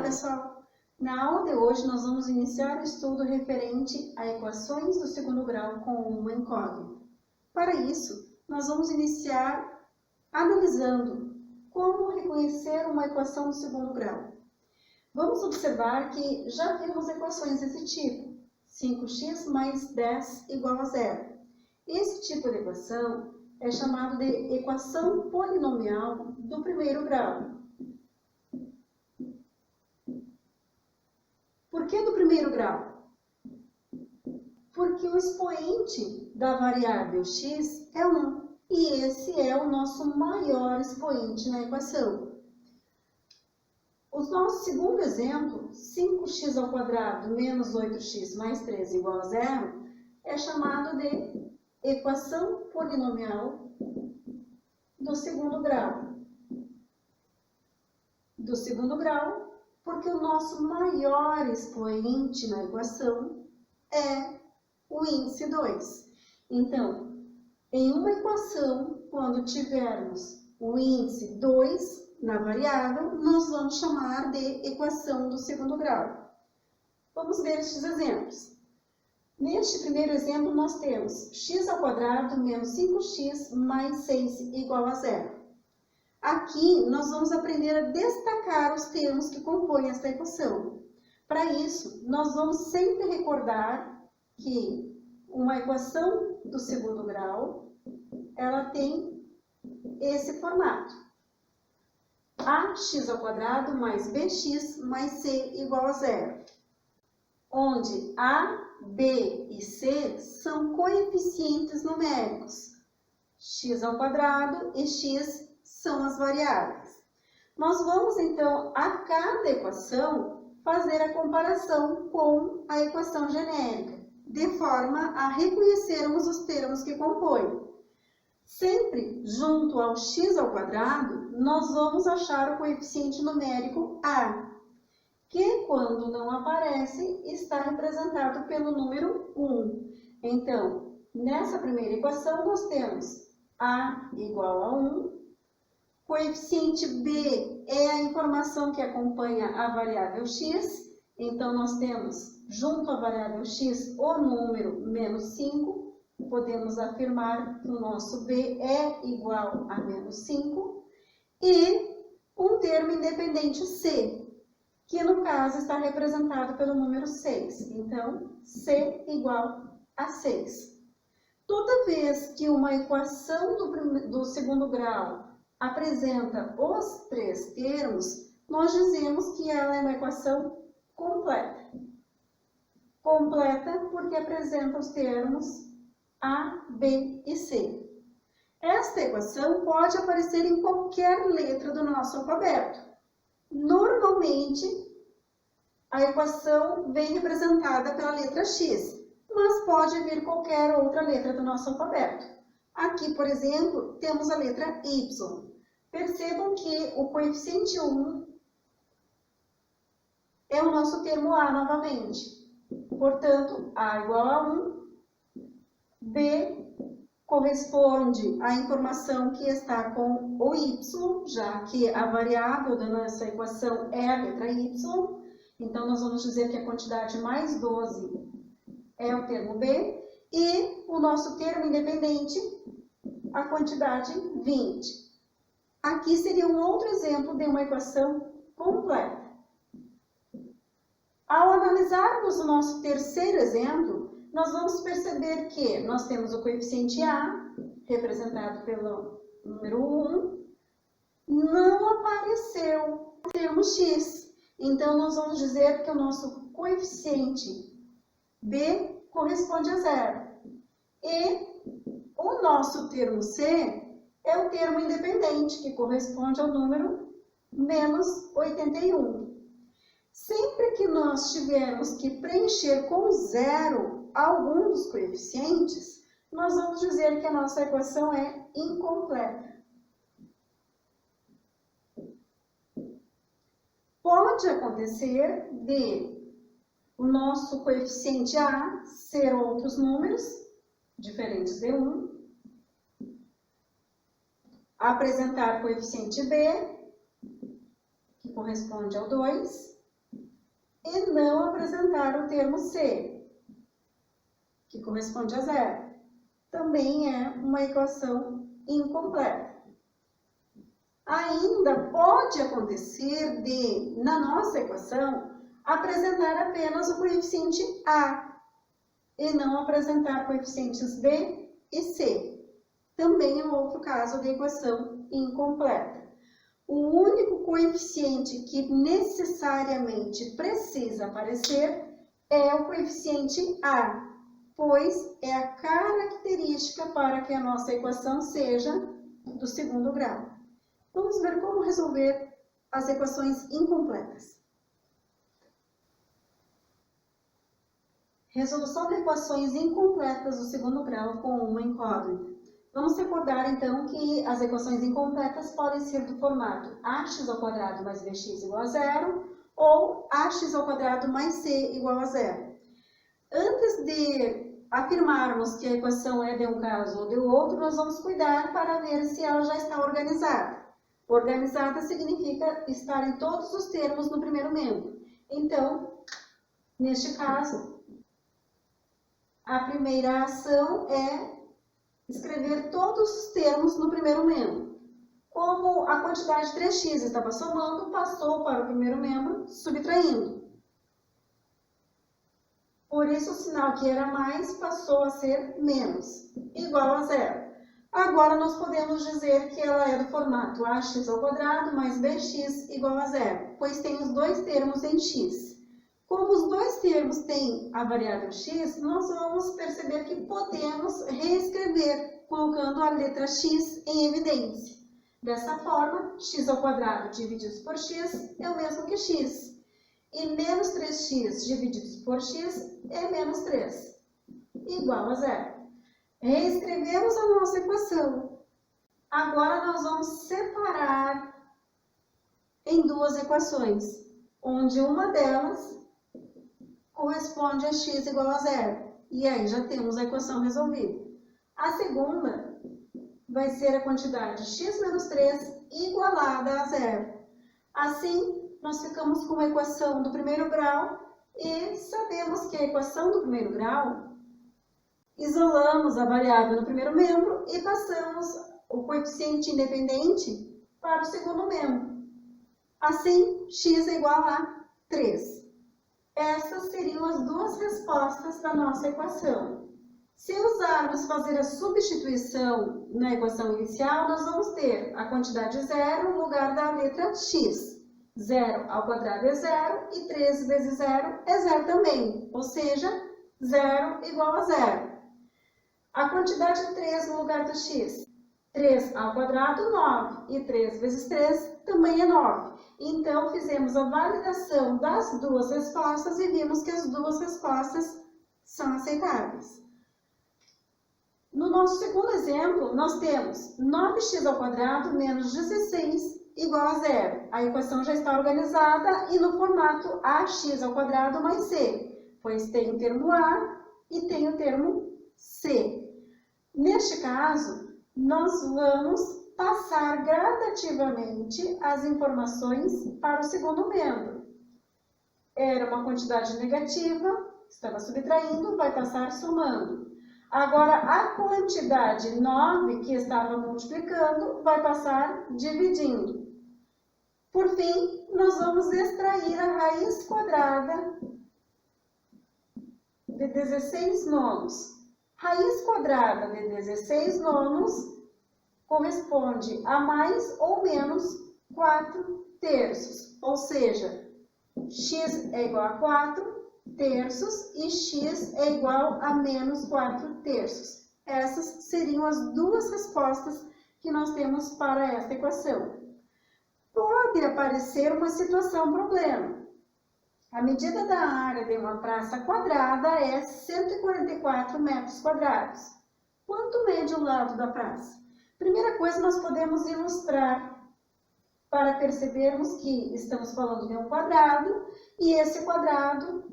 pessoal! Na aula de hoje nós vamos iniciar o estudo referente a equações do segundo grau com uma incógnita. Para isso, nós vamos iniciar analisando como reconhecer uma equação do segundo grau. Vamos observar que já vimos equações desse tipo, 5x mais 10 igual a zero. Esse tipo de equação é chamado de equação polinomial do primeiro grau. Por que do primeiro grau? Porque o expoente da variável x é 1, e esse é o nosso maior expoente na equação. O nosso segundo exemplo, 5x ao quadrado menos 8x mais 13 igual a zero, é chamado de equação polinomial do segundo grau. Do segundo grau, porque o nosso maior expoente na equação é o índice 2. Então, em uma equação, quando tivermos o índice 2 na variável, nós vamos chamar de equação do segundo grau. Vamos ver estes exemplos. Neste primeiro exemplo, nós temos x ao quadrado menos 5x mais 6 igual a zero. Aqui, nós vamos aprender a destacar os termos que compõem esta equação. Para isso, nós vamos sempre recordar que uma equação do segundo grau, ela tem esse formato. ax ao quadrado mais bx mais c igual a zero. Onde a, b e c são coeficientes numéricos. X ao quadrado e x são as variáveis. Nós vamos, então, a cada equação, fazer a comparação com a equação genérica, de forma a reconhecermos os termos que compõem. Sempre junto ao x ao quadrado, nós vamos achar o coeficiente numérico a, que quando não aparece, está representado pelo número 1. Então, nessa primeira equação, nós temos a igual a 1, coeficiente b é a informação que acompanha a variável x, então nós temos junto à variável x o número menos 5, podemos afirmar que o nosso b é igual a menos 5, e um termo independente c, que no caso está representado pelo número 6, então c igual a 6. Toda vez que uma equação do segundo grau apresenta os três termos, nós dizemos que ela é uma equação completa. Completa porque apresenta os termos a, b e c. Esta equação pode aparecer em qualquer letra do nosso alfabeto. Normalmente, a equação vem representada pela letra x, mas pode vir qualquer outra letra do nosso alfabeto. Aqui, por exemplo, temos a letra y. Percebam que o coeficiente 1 é o nosso termo a novamente. Portanto, a igual a 1, b corresponde à informação que está com o y, já que a variável da nossa equação é a letra y. Então, nós vamos dizer que a quantidade mais 12 é o termo b, e o nosso termo independente, a quantidade 20. Aqui seria um outro exemplo de uma equação completa. Ao analisarmos o nosso terceiro exemplo, nós vamos perceber que nós temos o coeficiente a, representado pelo número 1, não apareceu o termo x. Então, nós vamos dizer que o nosso coeficiente b corresponde a zero. E o nosso termo c é o termo independente, que corresponde ao número menos 81. Sempre que nós tivermos que preencher com zero algum dos coeficientes, nós vamos dizer que a nossa equação é incompleta. Pode acontecer de o nosso coeficiente a ser outros números, diferentes de 1, apresentar coeficiente b, que corresponde ao 2, e não apresentar o termo C, que corresponde a 0. Também é uma equação incompleta. Ainda pode acontecer de, na nossa equação, apresentar apenas o coeficiente A e não apresentar coeficientes B e C. Também é um outro caso de equação incompleta. O único coeficiente que necessariamente precisa aparecer é o coeficiente A, pois é a característica para que a nossa equação seja do segundo grau. Vamos ver como resolver as equações incompletas. Resolução de equações incompletas do segundo grau com uma incógnita. Vamos recordar, então, que as equações incompletas podem ser do formato ax² mais bx igual a 0 ou ax² mais c igual a 0. Antes de afirmarmos que a equação é de um caso ou de outro, nós vamos cuidar para ver se ela já está organizada. Organizada significa estar em todos os termos no primeiro membro. Então, neste caso, a primeira ação é escrever todos os termos no primeiro membro. Como a quantidade 3x estava somando, passou para o primeiro membro, subtraindo. Por isso, o sinal que era mais passou a ser menos, igual a 0. Agora, nós podemos dizer que ela é do formato ax² mais bx igual a 0, pois tem os dois termos em x. Como os dois termos têm a variável x, nós vamos perceber que podemos reescrever, colocando a letra x em evidência. Dessa forma, x² dividido por x é o mesmo que x. E menos 3x dividido por x é menos 3, igual a 0. Reescrevemos a nossa equação. Agora nós vamos separar em duas equações, onde uma delas corresponde a x igual a 0. E aí já temos a equação resolvida. A segunda vai ser a quantidade x menos 3 igualada a 0. Assim, nós ficamos com a equação do primeiro grau e sabemos que a equação do primeiro grau, isolamos a variável no primeiro membro e passamos o coeficiente independente para o segundo membro. Assim, x é igual a 3. Essas seriam as duas respostas da nossa equação. Se usarmos fazer a substituição na equação inicial, nós vamos ter a quantidade 0 no lugar da letra x. 0 ao quadrado é 0 e 3 vezes 0 é 0 também, ou seja, 0 igual a 0. A quantidade 3 no lugar do x. 3 ao quadrado, 9, e 3 vezes 3 também é 9. Então, fizemos a validação das duas respostas e vimos que as duas respostas são aceitáveis. No nosso segundo exemplo, nós temos 9x² menos 16 igual a 0. A equação já está organizada e no formato ax² mais c, pois tem o termo A e tem o termo C. Neste caso, nós vamos passar gradativamente as informações para o segundo membro. Era uma quantidade negativa, estava subtraindo, vai passar somando. Agora, a quantidade 9 que estava multiplicando vai passar dividindo. Por fim, nós vamos extrair a raiz quadrada de 16 nonos. Raiz quadrada de 16 nonos corresponde a mais ou menos 4 terços, ou seja, x é igual a 4 terços e x é igual a menos 4 terços. Essas seriam as duas respostas que nós temos para esta equação. Pode aparecer uma situação problema. A medida da área de uma praça quadrada é 144 metros quadrados. Quanto mede o lado da praça? Primeira coisa, nós podemos ilustrar para percebermos que estamos falando de um quadrado e esse quadrado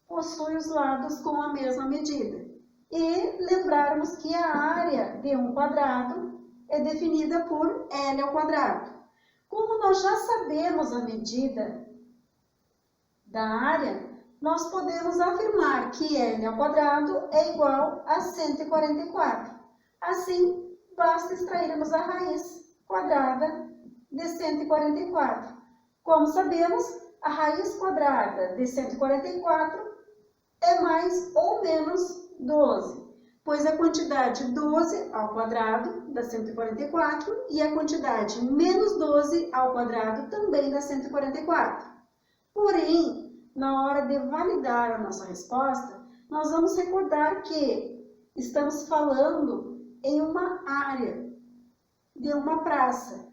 possui os lados com a mesma medida. E lembrarmos que a área de um quadrado é definida por L². Como nós já sabemos a medida da área, nós podemos afirmar que L ao quadrado é igual a 144. Assim, basta extrairmos a raiz quadrada de 144. Como sabemos, a raiz quadrada de 144 é mais ou menos 12, pois a quantidade 12 ao quadrado dá 144 e a quantidade menos 12 ao quadrado também dá 144. Porém, na hora de validar a nossa resposta, nós vamos recordar que estamos falando em uma área de uma praça.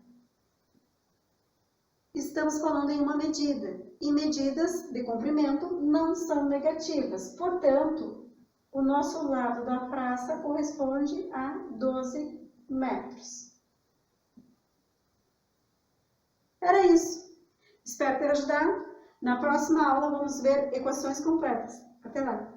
Estamos falando em uma medida, e medidas de comprimento não são negativas. Portanto, o nosso lado da praça corresponde a 12 metros. Era isso. Espero ter ajudado. Na próxima aula vamos ver equações completas. Até lá!